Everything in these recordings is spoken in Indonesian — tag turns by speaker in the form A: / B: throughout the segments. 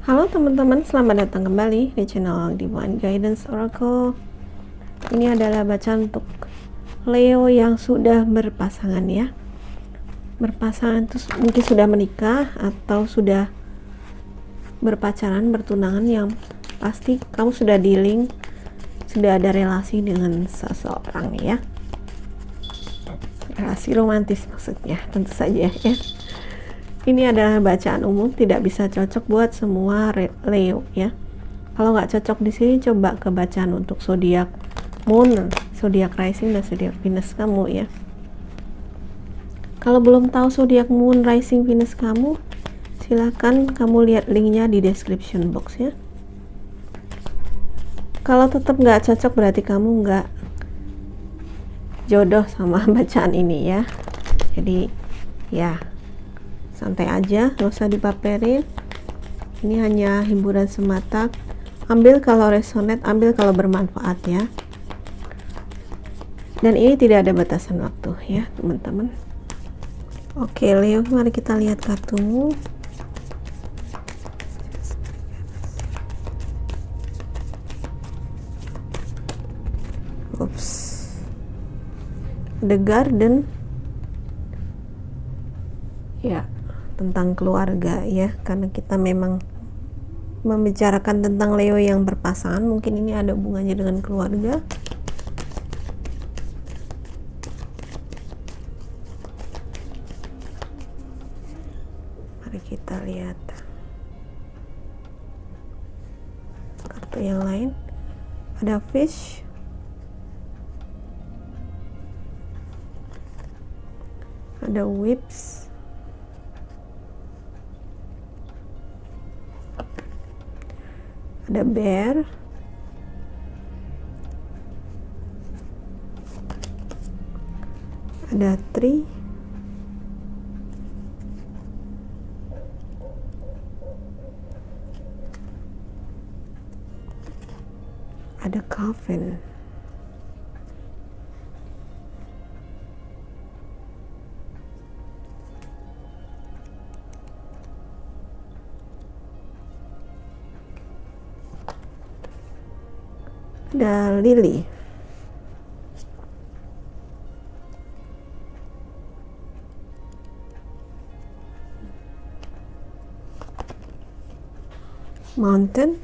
A: Halo teman-teman, selamat datang kembali di channel Divine Guidance Oracle. Ini adalah bacaan untuk Leo yang sudah berpasangan ya. Berpasangan itu mungkin sudah menikah atau sudah berpacaran, bertunangan, yang pasti kamu sudah dealing, sudah ada relasi dengan seseorang ya. Relasi romantis maksudnya, tentu saja ya. Ini adalah bacaan umum, tidak bisa cocok buat semua Leo ya. Kalau nggak cocok di sini, coba ke bacaan untuk zodiak Moon, zodiak Rising, dan zodiak Venus kamu ya. Kalau belum tahu zodiak Moon, Rising, Venus kamu, silahkan kamu lihat linknya di description box ya. Kalau tetap nggak cocok, berarti kamu nggak jodoh sama bacaan ini ya. Jadi ya, santai aja, nggak usah dipaperin. Ini hanya hiburan semata. Ambil kalau resonate, ambil kalau bermanfaat ya. Dan ini tidak ada batasan waktu ya teman-teman. Oke Leo, mari kita lihat kartumu. Oops. The Garden. Ya, tentang keluarga ya, karena kita memang membicarakan tentang Leo yang berpasangan, mungkin ini ada hubungannya dengan keluarga. Mari kita lihat kartu yang lain. Ada Fish, ada Whips, ada Bear, ada Tree, ada Coffin, ada Lily, Mountain,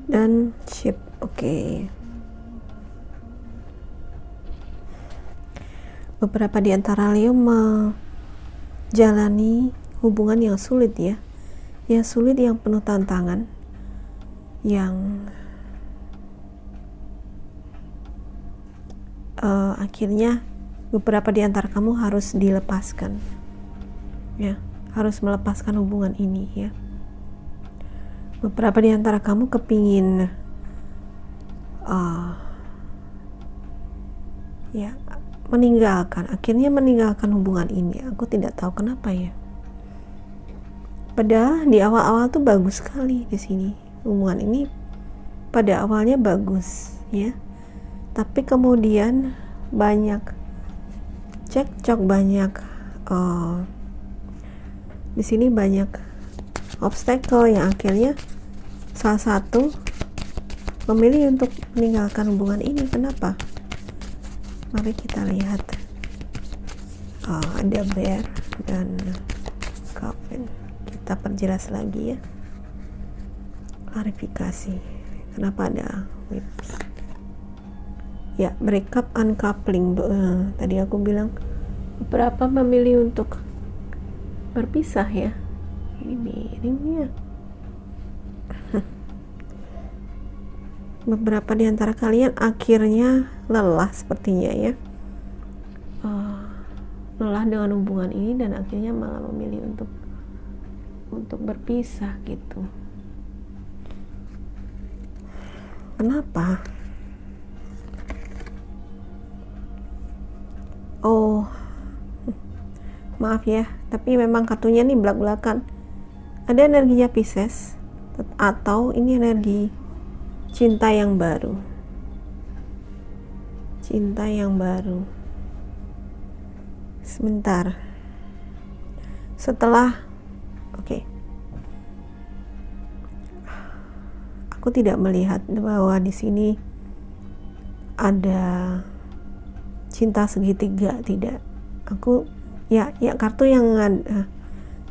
A: dan Ship. Oke. Beberapa di antara Leo menjalani hubungan yang sulit ya. Yang sulit, yang penuh tantangan, yang akhirnya beberapa di antara kamu harus dilepaskan ya, harus melepaskan hubungan ini ya. Beberapa di antara kamu kepingin ya akhirnya meninggalkan hubungan ini. Aku tidak tahu kenapa ya. Padahal di awal-awal tuh bagus sekali di sini. Hubungan ini pada awalnya bagus ya. Tapi kemudian banyak cekcok, banyak di sini banyak obstacle yang akhirnya salah satu memilih untuk meninggalkan hubungan ini. Kenapa? Mari kita lihat. Ada Bear dan Coffin. Kita perjelas lagi ya, klarifikasi kenapa ada Whips ya. Breakup, uncoupling. Tadi aku bilang beberapa memilih untuk berpisah ya. Ini miringnya. Beberapa di antara kalian akhirnya lelah sepertinya ya, lelah dengan hubungan ini dan akhirnya malah memilih untuk berpisah gitu. Kenapa? Oh, maaf ya, tapi memang kartunya nih belak-belakan. Ada energinya Pisces, atau ini energi cinta yang baru. cinta yang baru. Sebentar. Setelah aku tidak melihat bahwa di sini ada cinta segitiga, tidak. Aku ya kartu yang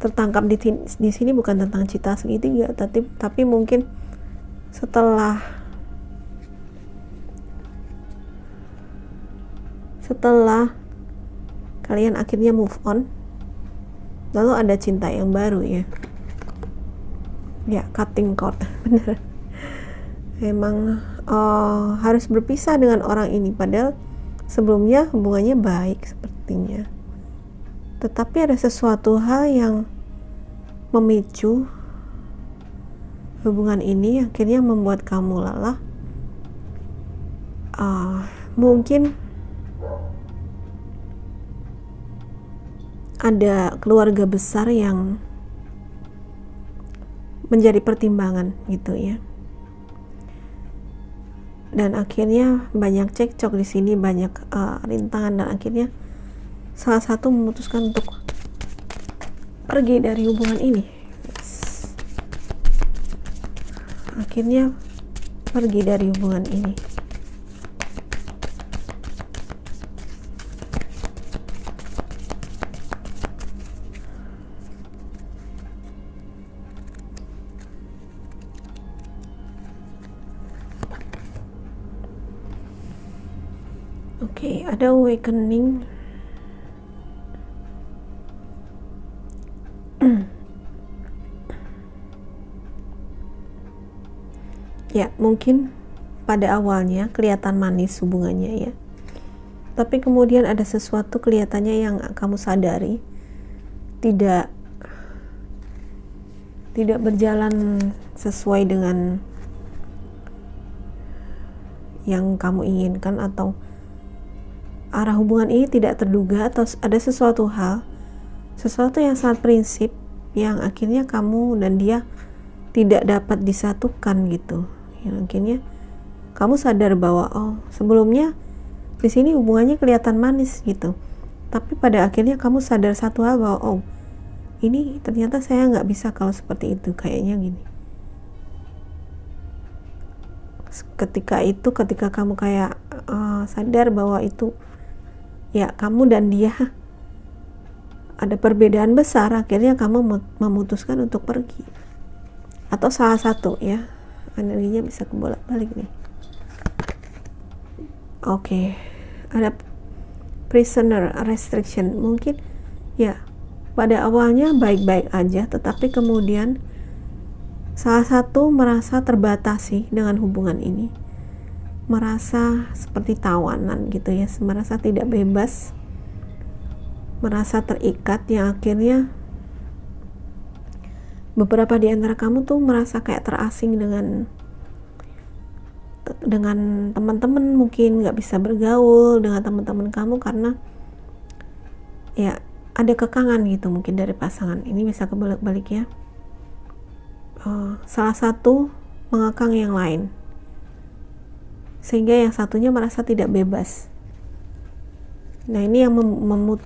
A: tertangkap di sini bukan tentang cinta segitiga, tapi mungkin setelah kalian akhirnya move on, lalu ada cinta yang baru ya. Ya, cutting cord. Bener. Memang harus berpisah dengan orang ini, padahal sebelumnya hubungannya baik sepertinya. Tetapi ada sesuatu hal yang memicu hubungan ini akhirnya membuat kamu lelah. Mungkin ada keluarga besar yang menjadi pertimbangan gitu ya. Dan akhirnya banyak cekcok di sini, banyak rintangan, dan akhirnya salah satu memutuskan untuk pergi dari hubungan ini. Akhirnya pergi dari hubungan ini. Oke, ada awakening. Ya, mungkin pada awalnya kelihatan manis hubungannya ya. Tapi kemudian ada sesuatu kelihatannya yang kamu sadari tidak berjalan sesuai dengan yang kamu inginkan, atau arah hubungan ini tidak terduga, atau ada sesuatu yang sangat prinsip yang akhirnya kamu dan dia tidak dapat disatukan gitu. Yang akhirnya kamu sadar bahwa sebelumnya di sini hubungannya kelihatan manis gitu, tapi pada akhirnya kamu sadar satu hal bahwa ini ternyata saya nggak bisa kalau seperti itu, kayaknya gini. Ketika kamu kayak sadar bahwa itu ya kamu dan dia ada perbedaan besar, akhirnya kamu memutuskan untuk pergi, atau salah satu ya, energinya bisa kebolak-balik nih. Oke, ada prisoner restriction. Mungkin ya pada awalnya baik-baik aja, tetapi kemudian salah satu merasa terbatasi dengan hubungan ini, merasa seperti tawanan gitu ya, merasa tidak bebas, merasa terikat, yang akhirnya beberapa di antara kamu tuh merasa kayak terasing dengan teman-teman, mungkin nggak bisa bergaul dengan teman-teman kamu karena ya ada kekangan gitu mungkin dari pasangan. Ini bisa kebalik-balik ya. Salah satu mengekang yang lain, sehingga yang satunya merasa tidak bebas. Nah, ini yang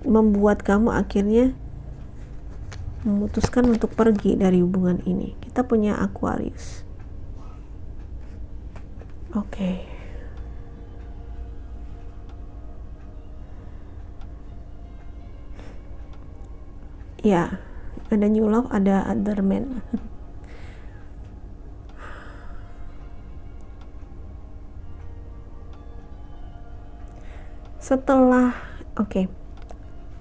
A: membuat kamu akhirnya memutuskan untuk pergi dari hubungan ini. Kita punya Aquarius. Oke. Ya, ada new love, ada other man. Setelah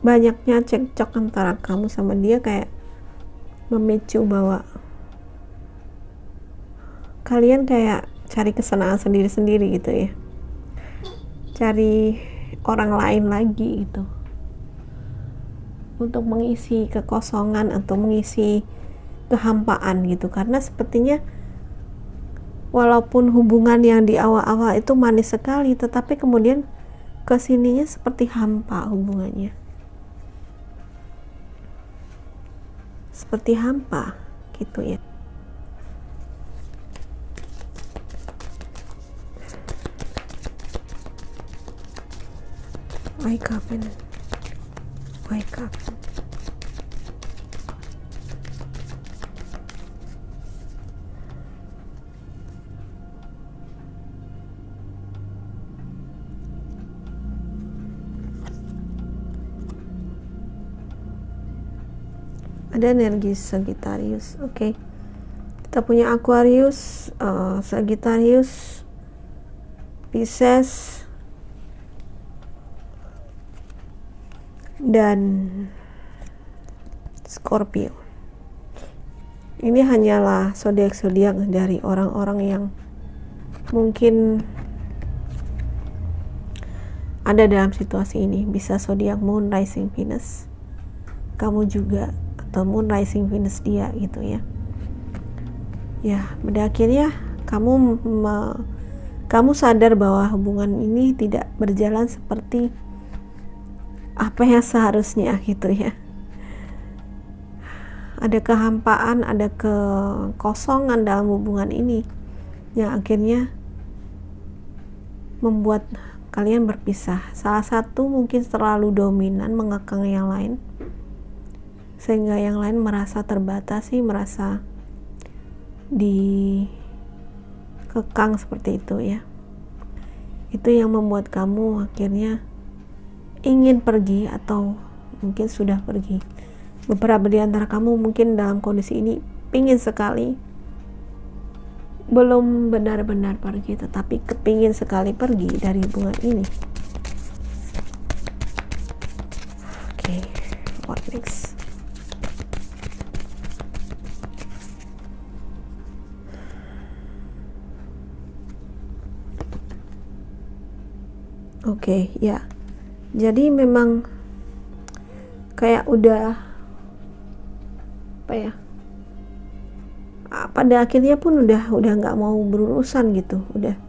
A: banyaknya cekcok antara kamu sama dia, kayak memicu bahwa kalian kayak cari kesenangan sendiri-sendiri gitu ya, cari orang lain lagi gitu untuk mengisi kekosongan atau mengisi kehampaan gitu. Karena sepertinya walaupun hubungan yang di awal-awal itu manis sekali, tetapi kemudian kesininya seperti hampa hubungannya, seperti hampa gitu ya. wake up and wake up. Ada energi Sagittarius. Oke. Kita punya Aquarius, Sagittarius, Pisces, dan Scorpio. Ini hanyalah zodiak-zodiak dari orang-orang yang mungkin ada dalam situasi ini. Bisa zodiak Moon, Rising, Venus. Kamu juga, atau Moon, Rising, Venus dia gitu ya. Ya, pada akhirnya kamu sadar bahwa hubungan ini tidak berjalan seperti apa yang seharusnya gitu ya. Ada kehampaan, ada kekosongan dalam hubungan ini yang akhirnya membuat kalian berpisah. Salah satu mungkin terlalu dominan, mengekang yang lain, sehingga yang lain merasa terbatasi, merasa dikekang seperti itu ya. Itu yang membuat kamu akhirnya ingin pergi atau mungkin sudah pergi. Beberapa di antara kamu mungkin dalam kondisi ini pingin sekali, belum benar-benar pergi, tetapi kepingin sekali pergi dari hubungan ini. Oke, what next? Oke, ya. Jadi memang kayak udah apa ya? Pada akhirnya pun udah nggak mau berurusan gitu, udah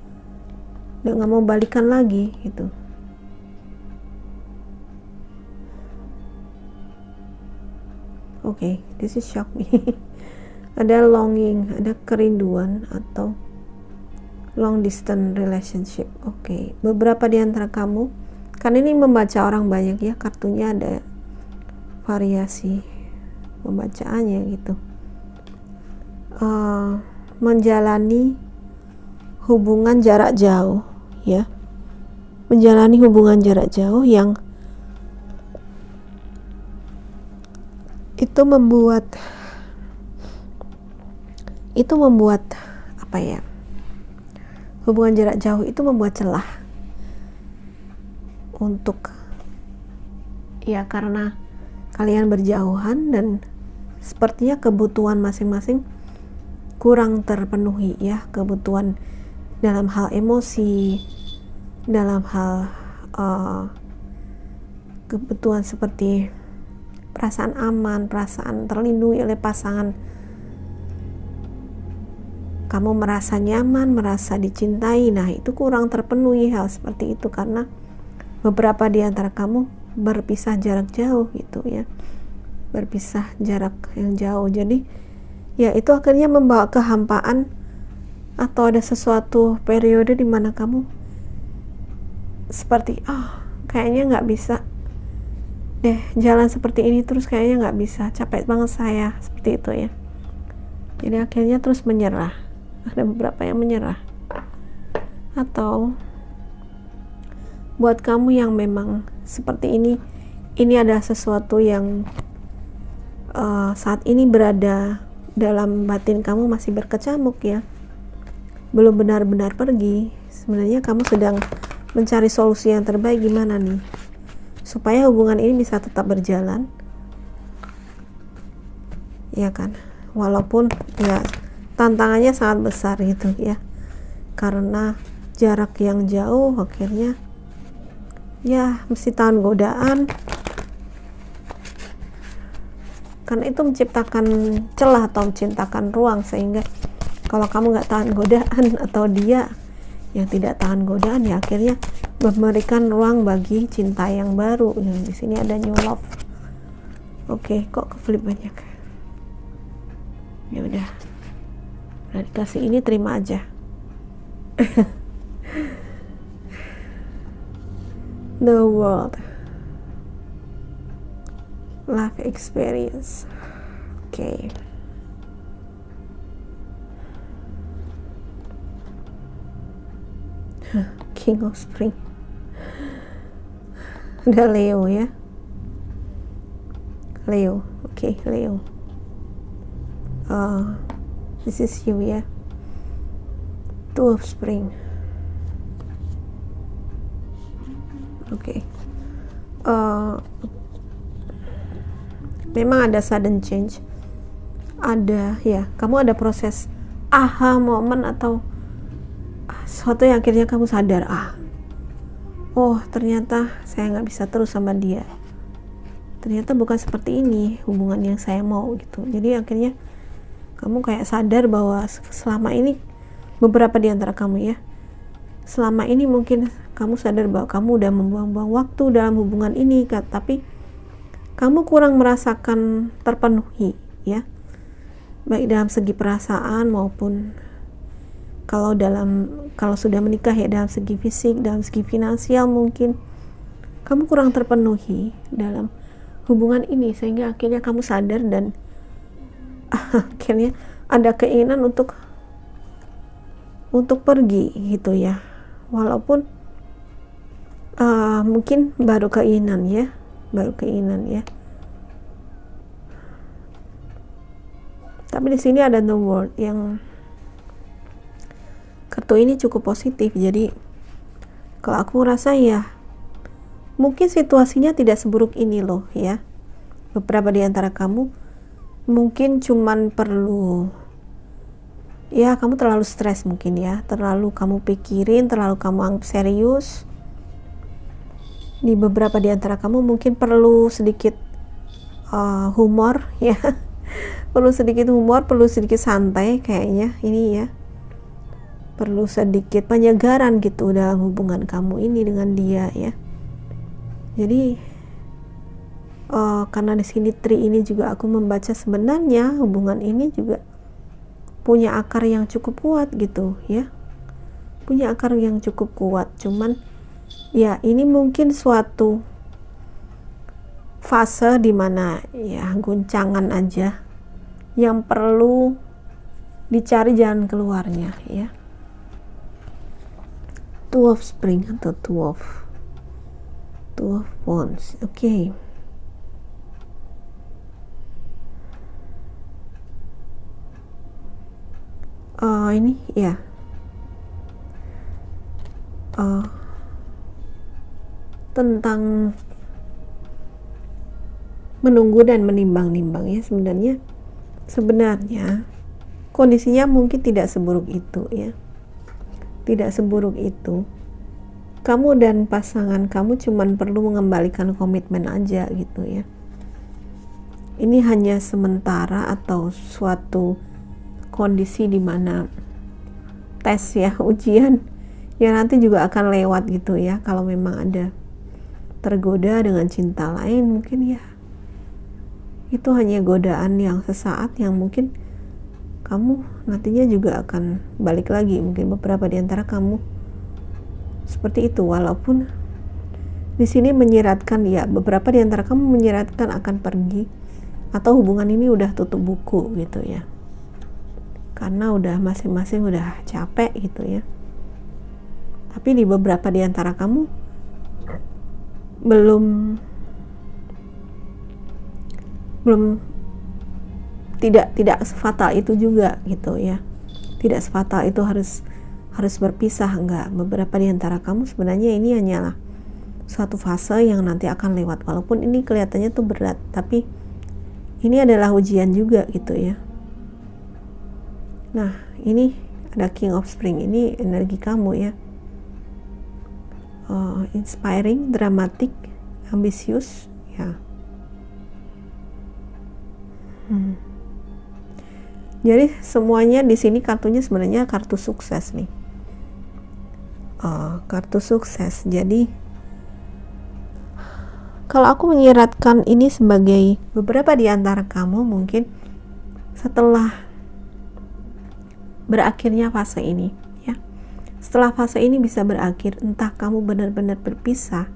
A: nggak mau balikan lagi gitu. Oke, this is shock me. Ada longing, ada kerinduan atau long distance relationship. Oke, beberapa di antara kamu, kan ini membaca orang banyak ya, kartunya ada variasi pembacaannya gitu. Menjalani hubungan jarak jauh ya, menjalani hubungan jarak jauh yang itu membuat apa ya, hubungan jarak jauh itu membuat celah untuk ya, karena kalian berjauhan dan sepertinya kebutuhan masing-masing kurang terpenuhi ya, kebutuhan dalam hal emosi, dalam hal kebutuhan seperti perasaan aman, perasaan terlindungi oleh pasangan. Kamu merasa nyaman, merasa dicintai, nah itu kurang terpenuhi hal seperti itu karena beberapa di antara kamu berpisah jarak jauh gitu ya, berpisah jarak yang jauh. Jadi ya itu akhirnya membawa kehampaan atau ada sesuatu periode di mana kamu seperti kayaknya nggak bisa deh jalan seperti ini terus, kayaknya nggak bisa, capek banget saya, seperti itu ya. Jadi akhirnya terus menyerah. Ada beberapa yang menyerah. Atau buat kamu yang memang seperti ini ada sesuatu yang saat ini berada dalam batin kamu masih berkecamuk ya, belum benar-benar pergi. Sebenarnya kamu sedang mencari solusi yang terbaik, gimana nih supaya hubungan ini bisa tetap berjalan ya kan, walaupun ya tantangannya sangat besar gitu ya, karena jarak yang jauh akhirnya ya mesti tahan godaan, karena itu menciptakan celah atau menciptakan ruang, sehingga kalau kamu nggak tahan godaan atau dia yang tidak tahan godaan ya akhirnya memberikan ruang bagi cinta yang baru. Di sini ada new love. Oke, kok ke flip banyak ya, udah dikasih ini, terima aja. The world. life experience. Oke. King of Spring. Ada Leo ya. Leo. Oke, Leo. This is you ya. Two of Spring. Oke. Memang ada sudden change. Ada ya, kamu ada proses aha moment atau sesuatu yang akhirnya kamu sadar, oh ternyata saya nggak bisa terus sama dia, ternyata bukan seperti ini hubungan yang saya mau gitu. Jadi akhirnya kamu kayak sadar bahwa selama ini, beberapa di antara kamu ya, selama ini mungkin kamu sadar bahwa kamu udah membuang-buang waktu dalam hubungan ini, tapi kamu kurang merasakan terpenuhi ya, baik dalam segi perasaan maupun kalau sudah menikah ya, dalam segi fisik, dalam segi finansial mungkin kamu kurang terpenuhi dalam hubungan ini, sehingga akhirnya kamu sadar dan akhirnya ada keinginan untuk pergi gitu ya, walaupun mungkin baru keinginan ya. Tapi di sini ada the world yang kartu ini cukup positif. Jadi kalau aku rasa ya mungkin situasinya tidak seburuk ini loh ya. Beberapa di antara kamu mungkin cuman perlu ya, kamu terlalu stres mungkin ya, terlalu kamu pikirin, terlalu kamu anggap serius. Di beberapa di antara kamu mungkin perlu sedikit humor ya. Perlu sedikit humor, perlu sedikit santai kayaknya ini ya. Perlu sedikit penyegaran gitu dalam hubungan kamu ini dengan dia ya. Jadi karena di sini tri ini juga aku membaca sebenarnya hubungan ini juga punya akar yang cukup kuat gitu ya. Punya akar yang cukup kuat, cuman ya ini mungkin suatu fase dimana ya guncangan aja yang perlu dicari jalan keluarnya ya. Two of Spring atau Two of Wands. Oke. Ini ya. Tentang menunggu dan menimbang-nimbang ya, sebenarnya kondisinya mungkin tidak seburuk itu ya. Tidak seburuk itu. Kamu dan pasangan kamu cuman perlu mengembalikan komitmen aja gitu ya. Ini hanya sementara atau suatu kondisi di mana tes ya, ujian yang nanti juga akan lewat gitu ya. Kalau memang ada tergoda dengan cinta lain mungkin ya, itu hanya godaan yang sesaat yang mungkin kamu nantinya juga akan balik lagi. Mungkin beberapa di antara kamu seperti itu, walaupun di sini menyiratkan ya, beberapa di antara kamu menyiratkan akan pergi atau hubungan ini udah tutup buku gitu ya, karena udah masing-masing udah capek gitu ya. Tapi di beberapa di antara kamu belum tidak sefatal itu juga gitu ya. Tidak sefatal itu harus berpisah, enggak. Beberapa di antara kamu sebenarnya ini hanyalah suatu fase yang nanti akan lewat, walaupun ini kelihatannya tuh berat, tapi ini adalah ujian juga gitu ya. Nah, ini ada King of Spring, ini energi kamu ya. Inspiring, dramatic, ambisius ya. Jadi semuanya di sini kartunya sebenarnya kartu sukses nih. Kartu sukses. Jadi kalau aku menyiratkan ini sebagai beberapa di antara kamu mungkin setelah berakhirnya fase ini ya. Setelah fase ini bisa berakhir, entah kamu benar-benar berpisah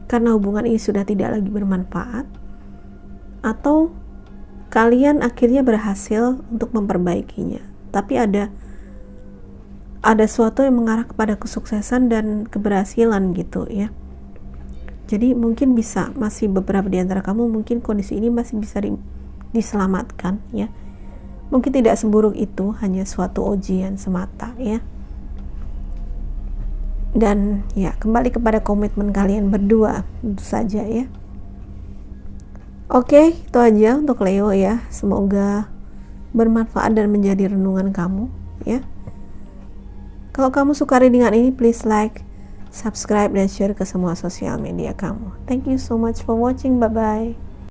A: karena hubungan ini sudah tidak lagi bermanfaat, atau kalian akhirnya berhasil untuk memperbaikinya, tapi ada sesuatu yang mengarah kepada kesuksesan dan keberhasilan gitu ya. Jadi mungkin bisa, masih beberapa di antara kamu mungkin kondisi ini masih bisa diselamatkan ya. Mungkin tidak seburuk itu, hanya suatu ujian semata ya. Dan ya, kembali kepada komitmen kalian berdua tentu saja ya. Oke, itu aja untuk Leo ya. Semoga bermanfaat dan menjadi renungan kamu ya. Kalau kamu suka readingan ini, please like, subscribe, dan share ke semua sosial media kamu. Thank you so much for watching. Bye bye.